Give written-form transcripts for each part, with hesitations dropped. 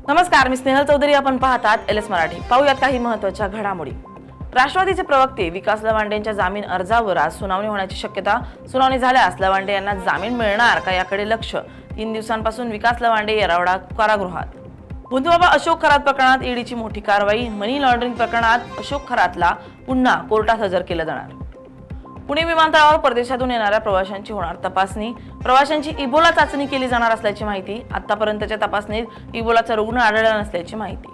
नमस्कार, मी स्नेहल चौधरी. आपण पाहतात एलएस मराठी. पाहूयात काही महत्त्वाच्या घडामोडी. राष्ट्रवादीचे प्रवक्ते विकास लवांडेंच्या जामीन अर्जावर आज सुनावणी होण्याची शक्यता. सुनावणी झाल्यास लवांडे यांना जामीन मिळणार का याकडे लक्ष. 3 दिवसांपासून विकास लवांडे येरवडा कारागृहात. बुधवार अशोक खरात प्रकरणात ईडीची मोठी कारवाई. मनी लॉन्ड्रिंग प्रकरणात अशोक खरातला पुन्हा कोर्टात हजर केलं जाणार. पुणे विमानतळावर परदेशातून येणाऱ्या प्रवाशांची होणार तपासणी. प्रवाशांची इबोला चाचणी केली जाणार असल्याची माहिती. आतापर्यंतच्या तपासणीत इबोलाचा रुग्ण आढळला नसल्याची माहिती.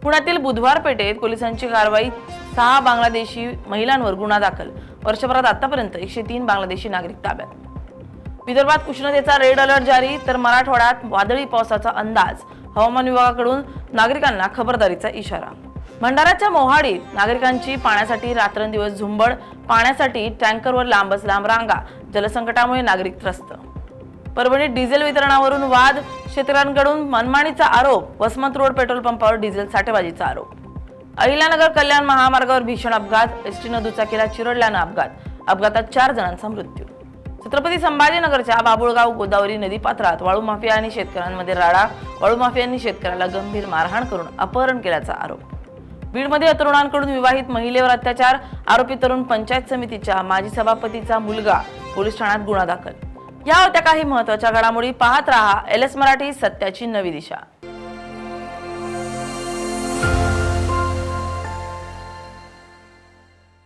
पुण्यातील बुधवार पेठेत पोलिसांची कारवाई. 6 बांगलादेशी महिलांवर गुन्हा दाखल. वर्षभरात आतापर्यंत 103 बांगलादेशी नागरिक ताब्यात. विदर्भात उष्णतेचा रेड अलर्ट जारी, तर मराठवाड्यात वादळी पावसाचा अंदाज. हवामान विभागाकडून नागरिकांना खबरदारीचा इशारा. भंडाऱ्याच्या मोहाडीत नागरिकांची पाण्यासाठी रात्रंदिवस झुंबड. पाण्यासाठी टँकरवर लांबच लांब रांगा. जलसंकटामुळे नागरिक त्रस्त. परभणीत डिझेल वितरणावरून वाद. शेतकऱ्यांकडून मनमानीचा आरोप. वसमत रोड पेट्रोल पंपावर डिझेल साठेबाजीचा आरोप. अहिल्यानगर कल्याण महामार्गावर भीषण अपघात. एसटीनं दुचाकीला चिरडल्यानं अपघात. अपघातात 4 जणांचा मृत्यू. छत्रपती संभाजीनगरच्या बाबुळगाव गोदावरी नदीपात्रात वाळू माफिया आणि शेतकऱ्यांमध्ये राडा. वाळू माफियांनी शेतकऱ्याला गंभीर मारहाण करून अपहरण केल्याचा आरोप. बीडमध्ये तरुणांकडून विवाहित महिलेवर अत्याचार. आरोपी तरुण पंचायत समितीच्या माजी सभापतीचा मुलगा. पोलीस ठाण्यात गुन्हा दाखल. या होत्या काही महत्त्वाच्या घडामोडी. पाहत रहा एलएस मराठी, सत्याची नवी दिशा.